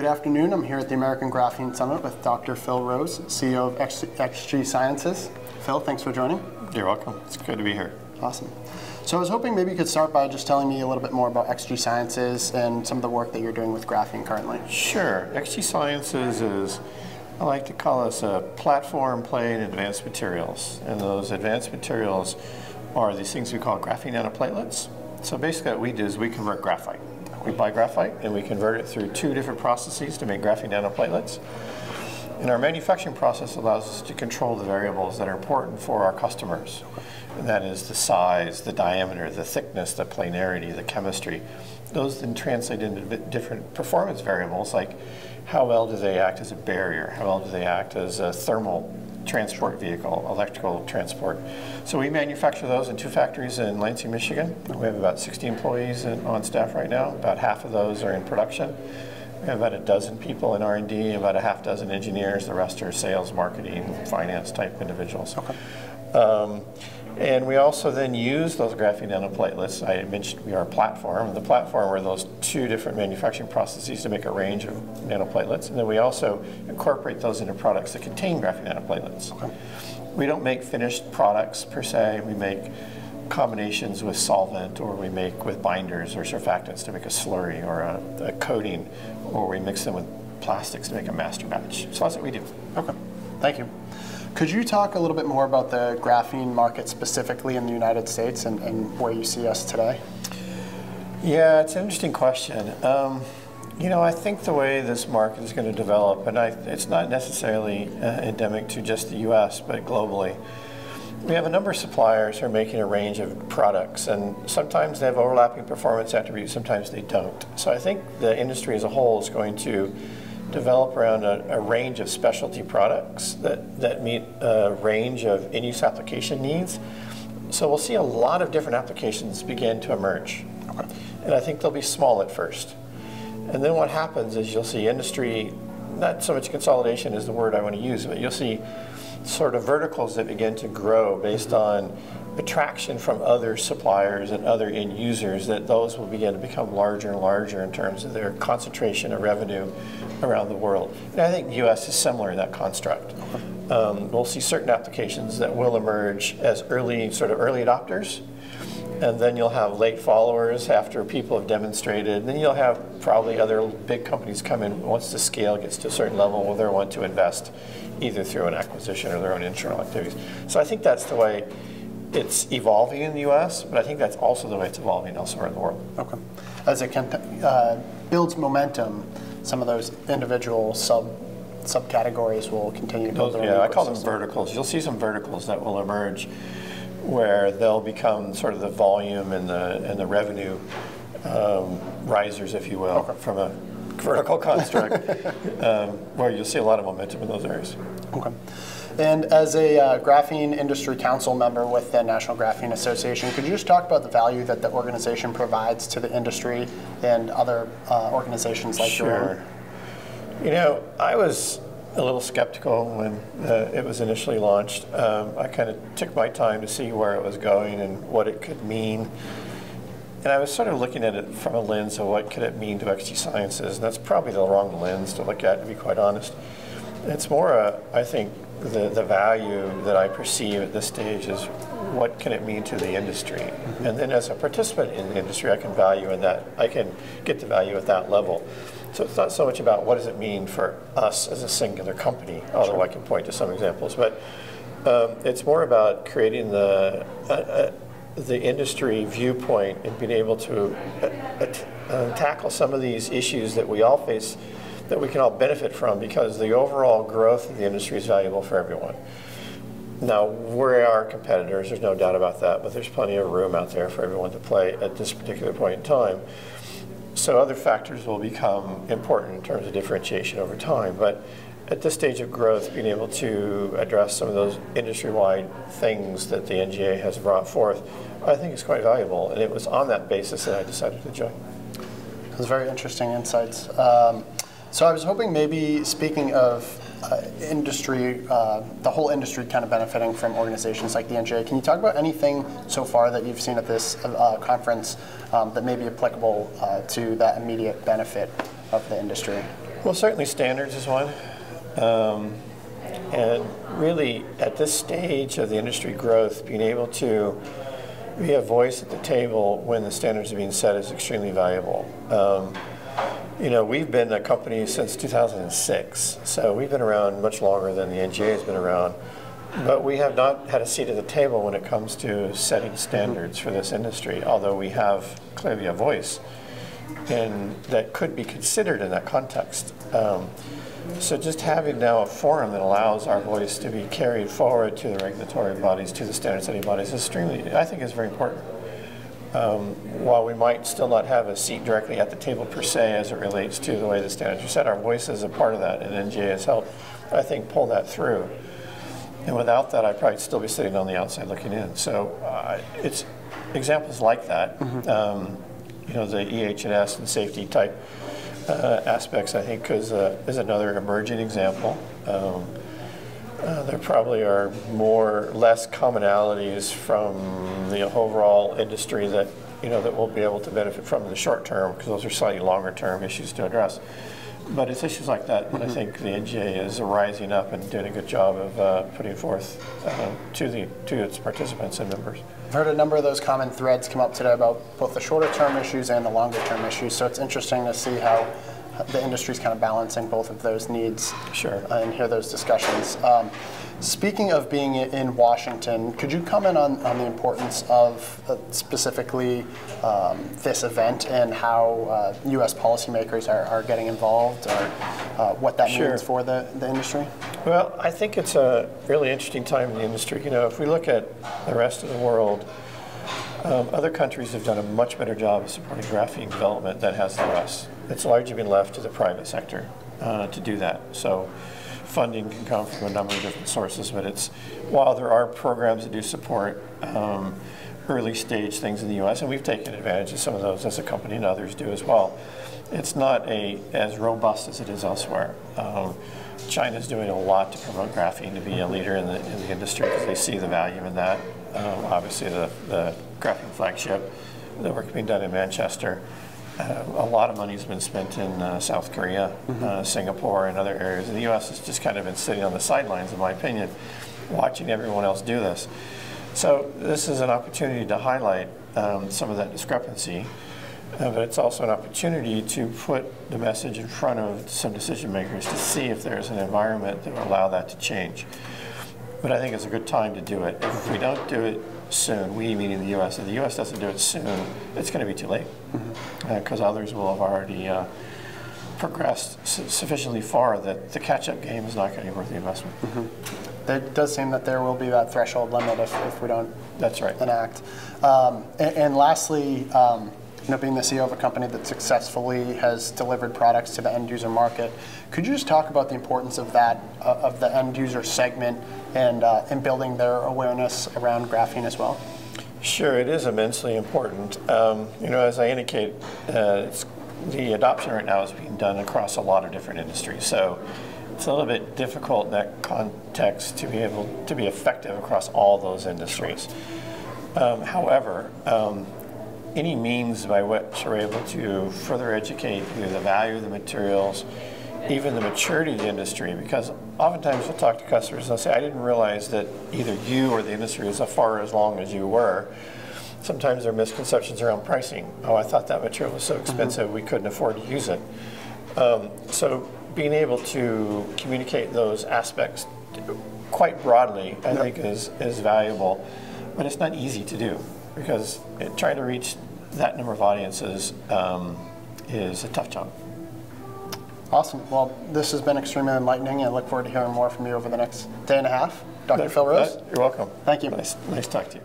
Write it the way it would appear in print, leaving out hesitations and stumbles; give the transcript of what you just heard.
Good afternoon. I'm here at the American Graphene Summit with Dr. Phil Rose, CEO of XG Sciences. Phil, thanks for joining. You're welcome. It's good to be here. Awesome. So I was hoping maybe you could start by just telling me a little bit more about XG Sciences and some of the work that you're doing with graphene currently. Sure. XG Sciences is, I like to call us a platform play in advanced materials. And those advanced materials are these things we call graphene nanoplatelets. So basically what we do is we convert graphite. We buy graphite and we convert it through two different processes to make graphene nanoplatelets. And our manufacturing process allows us to control the variables that are important for our customers. And that is the size, the diameter, the thickness, the planarity, the chemistry. Those then translate into different performance variables, like how well do they act as a barrier? How well do they act as a thermal transport vehicle, electrical transport? So we manufacture those in two factories in Lansing, Michigan. We have about 60 employees on staff right now. About half of those are in production. We have about a dozen people in R&D, about a half dozen engineers. The rest are sales, marketing, finance type individuals. Okay. And we also then use those graphene nanoplatelets. I mentioned we are a platform. The platform are those two different manufacturing processes to make a range of nanoplatelets. And then we also incorporate those into products that contain graphene nanoplatelets. Okay. We don't make finished products per se. We make combinations with solvent, or we make with binders or surfactants to make a slurry or a coating, or we mix them with plastics to make a master batch. So that's what we do. Okay, thank you. Could you talk a little bit more about the graphene market specifically in the United States and where you see us today? Yeah, it's an interesting question. You know, I think the way this market is going to develop, and it's not necessarily endemic to just the US, but globally, we have a number of suppliers who are making a range of products, and sometimes they have overlapping performance attributes, sometimes they don't. So I think the industry as a whole is going to develop around a range of specialty products that meet a range of in-use application needs. So we'll see a lot of different applications begin to emerge. Okay. And I think they'll be small at first. And then what happens is you'll see industry, not so much consolidation is the word I want to use, but you'll see sort of verticals that begin to grow based on attraction from other suppliers and other end users, that those will begin to become larger and larger in terms of their concentration of revenue around the world. And I think the US is similar in that construct. We'll see certain applications that will emerge as sort of early adopters, and then you'll have late followers after people have demonstrated, and then you'll have probably other big companies come in once the scale gets to a certain level where they want to invest either through an acquisition or their own internal activities. So I think that's the way it's evolving in the US, but I think that's also the way it's evolving elsewhere in the world. Okay. As it builds momentum, some of those individual subcategories will continue to build their own ecosystem. I call them verticals. You'll see some verticals that will emerge where they'll become sort of the volume and the revenue risers, if you will, okay, from a vertical construct, where you'll see a lot of momentum in those areas. Okay. And as a Graphene Industry Council member with the National Graphene Association, could you just talk about the value that the organization provides to the industry and other organizations like your own? You know, I was a little skeptical when it was initially launched. I kind of took my time to see where it was going and what it could mean. And I was sort of looking at it from a lens of what could it mean to XG Sciences, and that's probably the wrong lens to look at, to be quite honest. It's more, I think, the value that I perceive at this stage is what can it mean to the industry. Mm-hmm. And then as a participant in the industry, I can get the value at that level. So it's not so much about what does it mean for us as a singular company, although sure, I can point to some examples, but it's more about creating the industry viewpoint and being able to tackle some of these issues that we all face, that we can all benefit from, because the overall growth of the industry is valuable for everyone. Now, we're our competitors, there's no doubt about that, but there's plenty of room out there for everyone to play at this particular point in time. So other factors will become important in terms of differentiation over time, but at this stage of growth, being able to address some of those industry-wide things that the NGA has brought forth, I think is quite valuable, and it was on that basis that I decided to join. Those very interesting insights. So I was hoping, maybe speaking of industry, the whole industry kind of benefiting from organizations like the NGA, can you talk about anything so far that you've seen at this conference that may be applicable to that immediate benefit of the industry? Well, certainly standards is one. And really, at this stage of the industry growth, being able to be a voice at the table when the standards are being set is extremely valuable. You know, we've been a company since 2006, so we've been around much longer than the NGA has been around, but we have not had a seat at the table when it comes to setting standards for this industry, although we have clearly a voice and that could be considered in that context. So just having now a forum that allows our voice to be carried forward to the regulatory bodies, to the standard setting bodies, is I think is very important. While we might still not have a seat directly at the table per se as it relates to the way the standards are set, our voice is a part of that, and NGA has helped, I think, pull that through. And without that, I'd probably still be sitting on the outside looking in. So it's examples like that, you know, the EH&S and safety type aspects, I think, is another emerging example. There probably are less commonalities from the overall industry that that we'll be able to benefit from in the short term, because those are slightly longer term issues to address. But it's issues like that that I think the NGA is rising up and doing a good job of putting forth to its participants and members. I've heard a number of those common threads come up today about both the shorter term issues and the longer term issues. So it's interesting to see how the industry is kind of balancing both of those needs. Sure. And hear those discussions. Speaking of being in Washington, could you comment on the importance of specifically this event and how U.S. policymakers are getting involved, or what that Sure. means for the industry? Well, I think it's a really interesting time in the industry. You know, if we look at the rest of the world, other countries have done a much better job of supporting graphene development than has the U.S. It's largely been left to the private sector to do that. So funding can come from a number of different sources, but while there are programs that do support early stage things in the U.S., and we've taken advantage of some of those as a company, and others do as well, it's not as robust as it is elsewhere. China's doing a lot to promote graphene to be a leader in the industry because they see the value in that. Obviously, the graphene flagship, the work being done in Manchester. A lot of money has been spent in South Korea, Singapore, and other areas. And the U.S. has just kind of been sitting on the sidelines, in my opinion, watching everyone else do this. So this is an opportunity to highlight some of that discrepancy, but it's also an opportunity to put the message in front of some decision makers to see if there's an environment that will allow that to change. But I think it's a good time to do it. If we don't do it soon, we meaning the U.S., if the U.S. doesn't do it soon, it's going to be too late, because others will have already progressed sufficiently far that the catch-up game is not going to be worth the investment. It does seem that there will be that threshold limit if we don't That's right. enact. And lastly, being the CEO of a company that successfully has delivered products to the end user market, could you just talk about the importance of that, of the end user segment, and building their awareness around graphene as well? Sure, it is immensely important. As I indicate, the adoption right now is being done across a lot of different industries. So it's a little bit difficult in that context to be able to be effective across all those industries. However, any means by which we're able to further educate the value of the materials, even the maturity of the industry, because oftentimes we'll talk to customers and they'll say, I didn't realize that either you or the industry is as far along as you were. Sometimes there are misconceptions around pricing. Oh, I thought that material was so expensive we couldn't afford to use it. So being able to communicate those aspects quite broadly, I think is valuable, but it's not easy to do, because trying to reach that number of audiences is a tough job. Awesome. Well, this has been extremely enlightening. I look forward to hearing more from you over the next day and a half. Dr. Phil Rose. You're welcome. Thank you. Nice to talk to you.